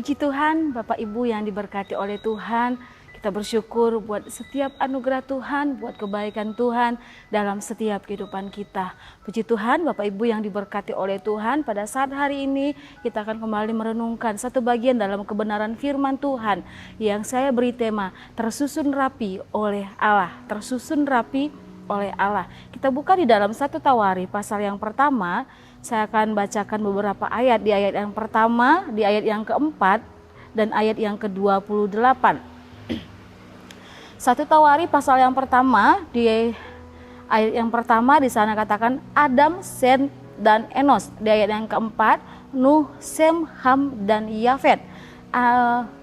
Puji Tuhan, Bapak Ibu yang diberkati oleh Tuhan, kita bersyukur buat setiap anugerah Tuhan, buat kebaikan Tuhan dalam setiap kehidupan kita. Puji Tuhan, Bapak Ibu yang diberkati oleh Tuhan, pada saat hari ini kita akan kembali merenungkan satu bagian dalam kebenaran firman Tuhan yang saya beri tema tersusun rapi oleh Allah. Tersusun rapi oleh Allah. Kita buka di dalam 1 Tawari pasal yang pertama. Saya akan bacakan beberapa ayat, di ayat yang pertama, di ayat yang keempat, dan ayat yang ke-28. 1 Tawari pasal yang pertama, di ayat yang pertama di sana katakan Adam, Set, dan Enos. Di ayat yang keempat, Nuh, Sem, Ham, dan Yafet.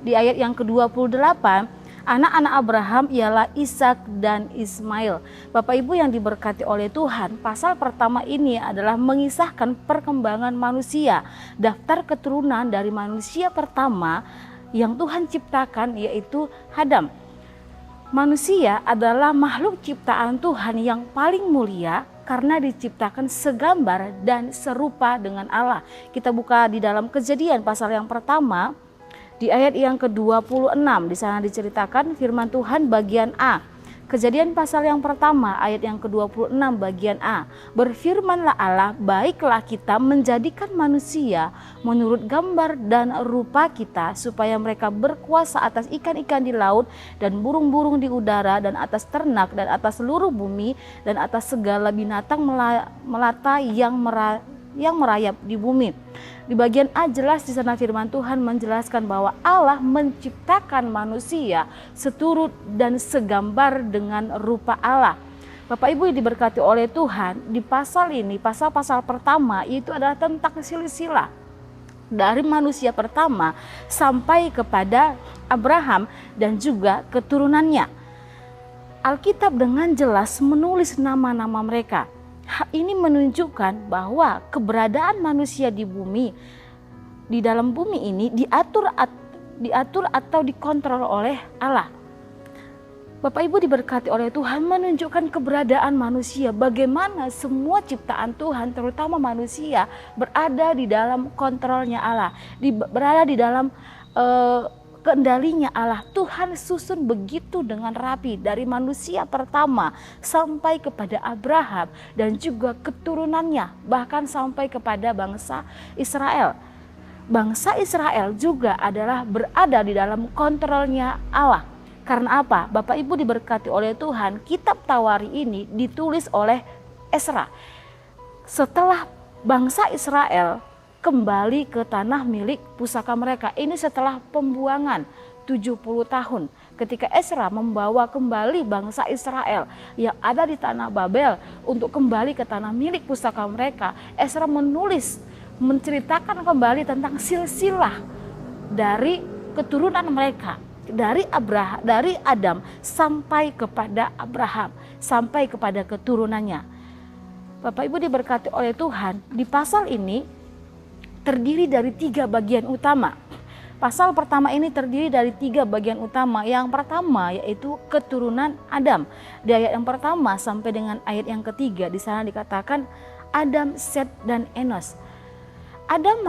Di ayat yang ke-28, anak-anak Abraham ialah Ishak dan Ismail. Bapak Ibu yang diberkati oleh Tuhan, pasal pertama ini adalah mengisahkan perkembangan manusia. Daftar keturunan dari manusia pertama yang Tuhan ciptakan yaitu Adam. Manusia adalah makhluk ciptaan Tuhan yang paling mulia karena diciptakan segambar dan serupa dengan Allah. Kita buka di dalam Kejadian pasal yang pertama, di ayat yang ke-26, di sana diceritakan firman Tuhan bagian A. Kejadian pasal yang pertama, ayat yang ke-26 bagian A. Berfirmanlah Allah, baiklah kita menjadikan manusia menurut gambar dan rupa kita, supaya mereka berkuasa atas ikan-ikan di laut dan burung-burung di udara dan atas ternak dan atas seluruh bumi dan atas segala binatang melata yang merayap di bumi. Di bagian A jelas di sana firman Tuhan menjelaskan bahwa Allah menciptakan manusia seturut dan segambar dengan rupa Allah. Bapak Ibu yang diberkati oleh Tuhan, di pasal ini, pasal-pasal pertama itu adalah tentang silsilah dari manusia pertama sampai kepada Abraham dan juga keturunannya. Alkitab dengan jelas menulis nama-nama mereka. Hal ini menunjukkan bahwa keberadaan manusia di bumi, di dalam bumi ini diatur atau dikontrol oleh Allah. Bapak Ibu diberkati oleh Tuhan, menunjukkan keberadaan manusia, bagaimana semua ciptaan Tuhan terutama manusia berada di dalam kontrolnya Allah, berada di dalam kendalinya Allah. Tuhan susun begitu dengan rapi dari manusia pertama sampai kepada Abraham dan juga keturunannya, bahkan sampai kepada bangsa Israel. Bangsa Israel juga adalah berada di dalam kontrolnya Allah. Karena apa? Bapak Ibu diberkati oleh Tuhan, kitab Tawari ini ditulis oleh Ezra. Setelah bangsa Israel kembali ke tanah milik pusaka mereka. Ini setelah pembuangan 70 tahun. Ketika Ezra membawa kembali bangsa Israel yang ada di tanah Babel untuk kembali ke tanah milik pusaka mereka, Ezra menulis, menceritakan kembali tentang silsilah dari keturunan mereka, dari Adam sampai kepada Abraham, sampai kepada keturunannya. Bapak Ibu diberkati oleh Tuhan, di pasal ini terdiri dari 3 bagian utama. Pasal pertama ini terdiri dari 3 bagian utama. Yang pertama yaitu keturunan Adam. Di ayat yang pertama sampai dengan ayat yang ketiga di sana dikatakan Adam, Set, dan Enos. Adam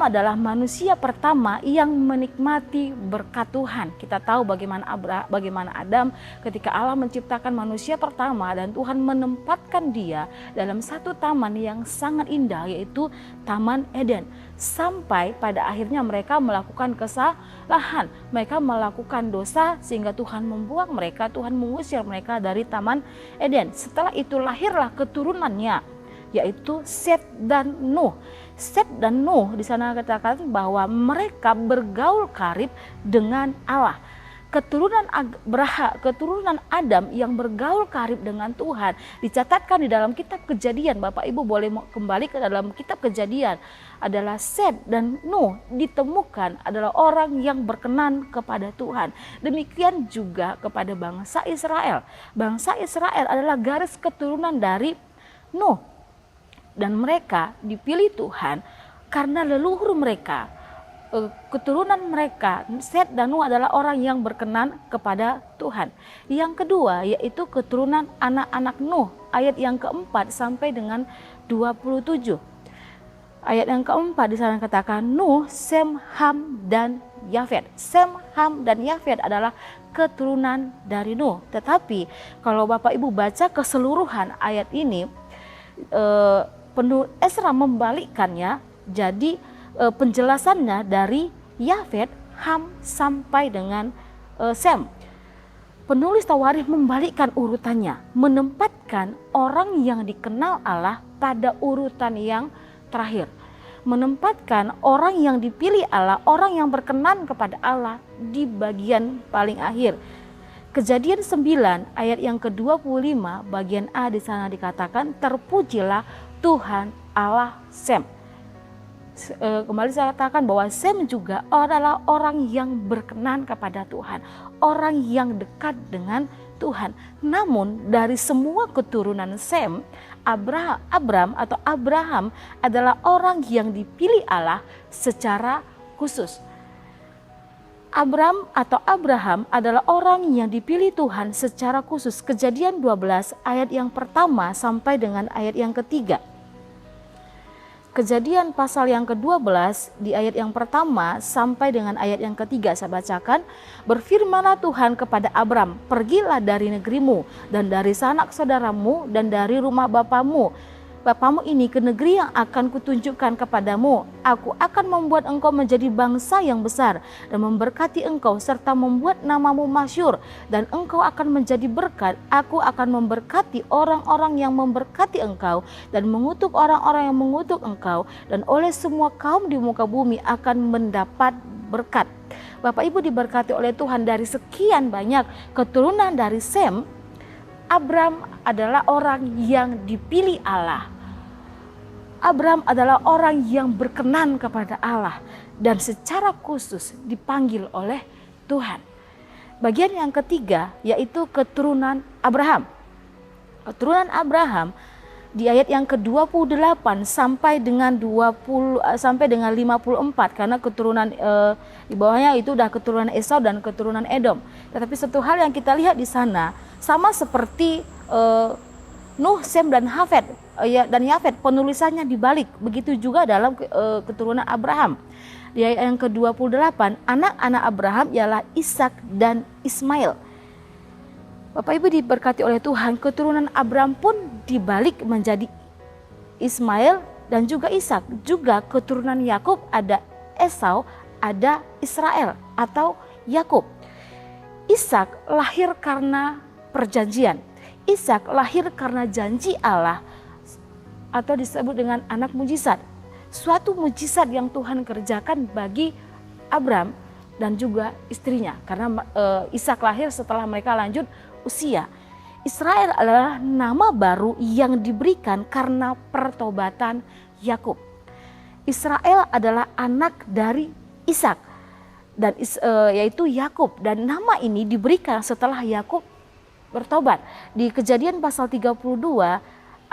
adalah manusia pertama yang menikmati berkat Tuhan. Kita tahu bagaimana Adam ketika Allah menciptakan manusia pertama dan Tuhan menempatkan dia dalam satu taman yang sangat indah, yaitu Taman Eden. Sampai pada akhirnya mereka melakukan kesalahan, mereka melakukan dosa sehingga Tuhan membuang mereka, Tuhan mengusir mereka dari Taman Eden. Setelah itu lahirlah keturunannya, yaitu Set dan Nuh. Set dan Nuh di sana katakan bahwa mereka bergaul karib dengan Allah. Keturunan Adam yang bergaul karib dengan Tuhan dicatatkan di dalam kitab Kejadian. Bapak Ibu boleh kembali ke dalam kitab Kejadian. Adalah Set dan Nuh ditemukan adalah orang yang berkenan kepada Tuhan. Demikian juga kepada bangsa Israel. Bangsa Israel adalah garis keturunan dari Nuh. Dan mereka dipilih Tuhan karena leluhur mereka, keturunan mereka, Set dan Nuh adalah orang yang berkenan kepada Tuhan. Yang kedua yaitu keturunan anak-anak Nuh, ayat yang keempat sampai dengan 27. Ayat yang keempat di sana katakan Nuh, Sem, Ham, dan Yafet. Sem, Ham, dan Yafet adalah keturunan dari Nuh. Tetapi kalau Bapak Ibu baca keseluruhan ayat ini, penulis Ezra membalikkannya. Jadi penjelasannya dari Yafet, Ham, sampai dengan Sem. Penulis Tawarikh membalikkan urutannya, menempatkan orang yang dikenal Allah pada urutan yang terakhir, menempatkan orang yang dipilih Allah, orang yang berkenan kepada Allah di bagian paling akhir. Kejadian 9 ayat yang ke-25 bagian A di sana dikatakan, terpujilah Tuhan Allah Sem. Kembali saya katakan bahwa Sem juga adalah orang yang berkenan kepada Tuhan, orang yang dekat dengan Tuhan. Namun dari semua keturunan Sem, Abraham adalah orang yang dipilih Allah secara khusus. Abraham adalah orang yang dipilih Tuhan secara khusus. Kejadian 12 ayat yang pertama sampai dengan ayat yang ketiga. Kejadian pasal yang ke-12 di ayat yang pertama sampai dengan ayat yang ketiga saya bacakan. Berfirmanlah Tuhan kepada Abram, pergilah dari negerimu dan dari sanak saudaramu dan dari rumah bapamu ini ke negeri yang akan kutunjukkan kepadamu. Aku akan membuat engkau menjadi bangsa yang besar dan memberkati engkau serta membuat namamu masyhur, dan engkau akan menjadi berkat. Aku akan memberkati orang-orang yang memberkati engkau dan mengutuk orang-orang yang mengutuk engkau, dan oleh semua kaum di muka bumi akan mendapat berkat. Bapak Ibu diberkati oleh Tuhan, dari sekian banyak keturunan dari Sem, Abram adalah orang yang dipilih Allah. Abram adalah orang yang berkenan kepada Allah dan secara khusus dipanggil oleh Tuhan. Bagian yang ketiga yaitu keturunan Abraham. Keturunan Abraham di ayat yang ke-28 sampai dengan 54, karena keturunan di bawahnya itu udah keturunan Esau dan keturunan Edom. Tetapi satu hal yang kita lihat di sana sama seperti Nuh, Sem, dan Yafet, penulisannya dibalik. Begitu juga dalam keturunan Abraham. Di ayat yang ke-28, anak-anak Abraham ialah Ishak dan Ismail. Bapak Ibu diberkati oleh Tuhan, keturunan Abraham pun dibalik menjadi Ismail dan juga Ishak. Juga keturunan Yakub ada Esau, ada Israel atau Yakub. Ishak lahir karena perjanjian. Ishak lahir karena janji Allah atau disebut dengan anak mujizat. Suatu mujizat yang Tuhan kerjakan bagi Abram dan juga istrinya. Karena Ishak lahir setelah mereka lanjut usia. Israel adalah nama baru yang diberikan karena pertobatan Yakub. Israel adalah anak dari Ishak dan yaitu Yakub, dan nama ini diberikan setelah Yakub bertobat. Di Kejadian pasal 32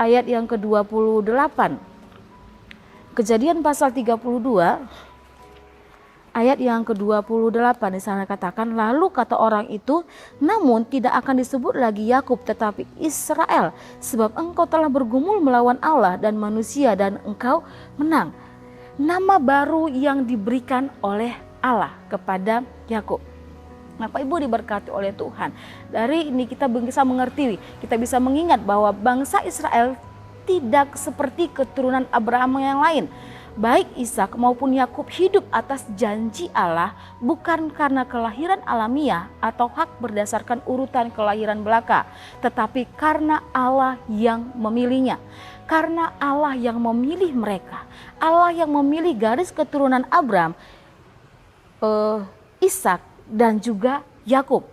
ayat yang ke-28. Kejadian pasal 32 ayat yang ke-28 di sana katakan, lalu kata orang itu, namun tidak akan disebut lagi Yakub tetapi Israel, sebab engkau telah bergumul melawan Allah dan manusia dan engkau menang. Nama baru yang diberikan oleh Allah kepada Yakub. Bapak Ibu diberkati oleh Tuhan. Dari ini kita bisa mengerti, kita bisa mengingat bahwa bangsa Israel tidak seperti keturunan Abraham yang lain. Baik Ishak maupun Yakub hidup atas janji Allah, bukan karena kelahiran alamiah atau hak berdasarkan urutan kelahiran belaka, tetapi karena Allah yang memilihnya. Karena Allah yang memilih mereka, Allah yang memilih garis keturunan Abraham, Ishak dan juga Yakub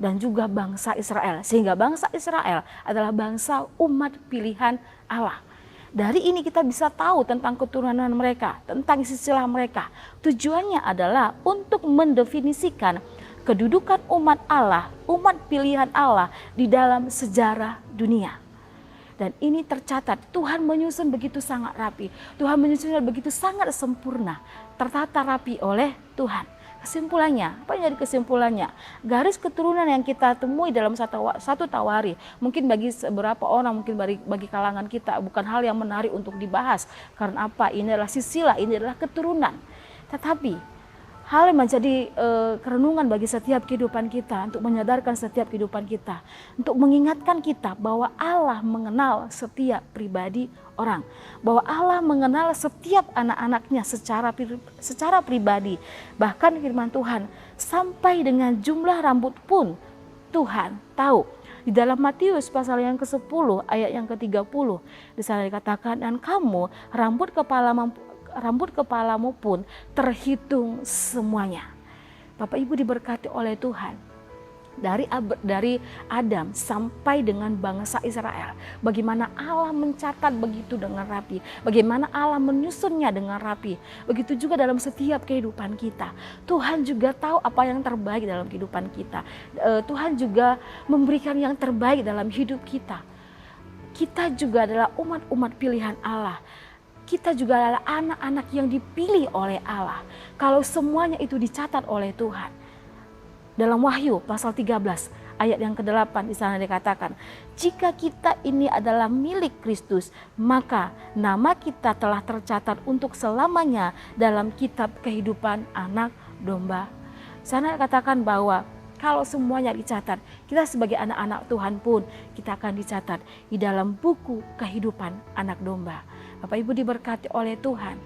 dan juga bangsa Israel, sehingga bangsa Israel adalah bangsa umat pilihan Allah. Dari ini kita bisa tahu tentang keturunan mereka, tentang silsilah mereka. Tujuannya adalah untuk mendefinisikan kedudukan umat Allah, umat pilihan Allah di dalam sejarah dunia. Dan ini tercatat, Tuhan menyusun begitu sangat rapi, Tuhan menyusun begitu sangat sempurna, tertata rapi oleh Tuhan. kesimpulannya, apa yang jadi kesimpulannya? Garis keturunan yang kita temui dalam satu Tawari, mungkin bagi beberapa orang, mungkin bagi kalangan kita bukan hal yang menarik untuk dibahas. Karena apa? Ini adalah silsilah, ini adalah keturunan. Tetapi hal yang menjadi kerenungan bagi setiap kehidupan kita, untuk menyadarkan setiap kehidupan kita, untuk mengingatkan kita bahwa Allah mengenal setiap pribadi orang, bahwa Allah mengenal setiap anak-anaknya secara pribadi. Bahkan firman Tuhan, sampai dengan jumlah rambut pun Tuhan tahu. Di dalam Matius pasal yang ke-10 ayat yang ke-30, di sana dikatakan, dan kamu rambut kepalamu pun terhitung semuanya. Bapak Ibu diberkati oleh Tuhan. Dari Adam sampai dengan bangsa Israel, bagaimana Allah mencatat begitu dengan rapi, bagaimana Allah menyusunnya dengan rapi. Begitu juga dalam setiap kehidupan kita. Tuhan juga tahu apa yang terbaik dalam kehidupan kita. Tuhan juga memberikan yang terbaik dalam hidup kita. Kita juga adalah umat-umat pilihan Allah. Kita juga adalah anak-anak yang dipilih oleh Allah. Kalau semuanya itu dicatat oleh Tuhan. Dalam Wahyu pasal 13 ayat yang ke-8 di sana dikatakan, jika kita ini adalah milik Kristus, maka nama kita telah tercatat untuk selamanya dalam kitab kehidupan anak domba. Sana dikatakan bahwa kalau semuanya dicatat, kita sebagai anak-anak Tuhan pun kita akan dicatat di dalam buku kehidupan anak domba. Bapak Ibu diberkati oleh Tuhan.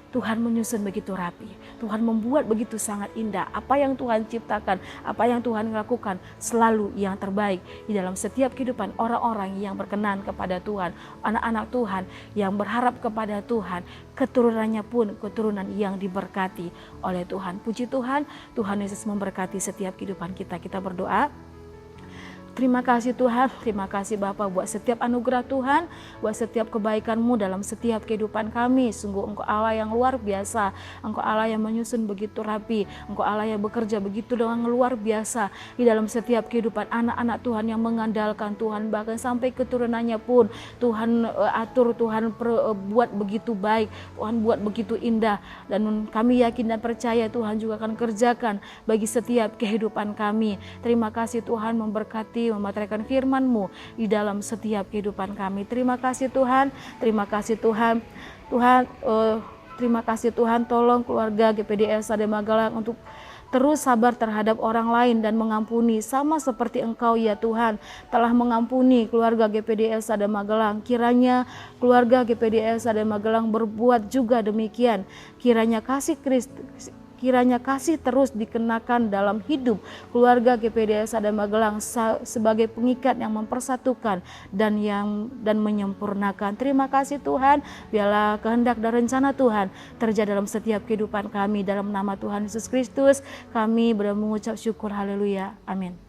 Tuhan menyusun begitu rapi. Tuhan membuat begitu sangat indah. Apa yang Tuhan ciptakan, apa yang Tuhan lakukan, selalu yang terbaik di dalam setiap kehidupan orang-orang yang berkenan kepada Tuhan. Anak-anak Tuhan yang berharap kepada Tuhan. Keturunannya pun keturunan yang diberkati oleh Tuhan. Puji Tuhan, Tuhan Yesus memberkati setiap kehidupan kita. Kita berdoa. Terima kasih Tuhan, terima kasih Bapa buat setiap anugerah Tuhan, buat setiap kebaikan-Mu dalam setiap kehidupan kami. Sungguh Engkau Allah yang luar biasa, Engkau Allah yang menyusun begitu rapi, Engkau Allah yang bekerja begitu dengan luar biasa di dalam setiap kehidupan anak-anak Tuhan yang mengandalkan Tuhan, bahkan sampai keturunannya pun Tuhan atur, Tuhan buat begitu baik, Tuhan buat begitu indah. Dan kami yakin dan percaya Tuhan juga akan kerjakan bagi setiap kehidupan kami. Terima kasih Tuhan, memberkati, memateraikan firman-Mu di dalam setiap kehidupan kami. Terima kasih Tuhan, terima kasih Tuhan. Terima kasih Tuhan, tolong keluarga GPDL Sada Magelang untuk terus sabar terhadap orang lain dan mengampuni, sama seperti Engkau ya Tuhan telah mengampuni keluarga GPDL Sada Magelang. Kiranya keluarga GPDL Sada Magelang berbuat juga demikian. Kiranya kasih terus dikenakan dalam hidup keluarga GPDL Sada Magelang sebagai pengikat yang mempersatukan dan menyempurnakan. Terima kasih Tuhan, biarlah kehendak dan rencana Tuhan terjadi dalam setiap kehidupan kami. Dalam nama Tuhan Yesus Kristus kami mengucap syukur, haleluya, amin.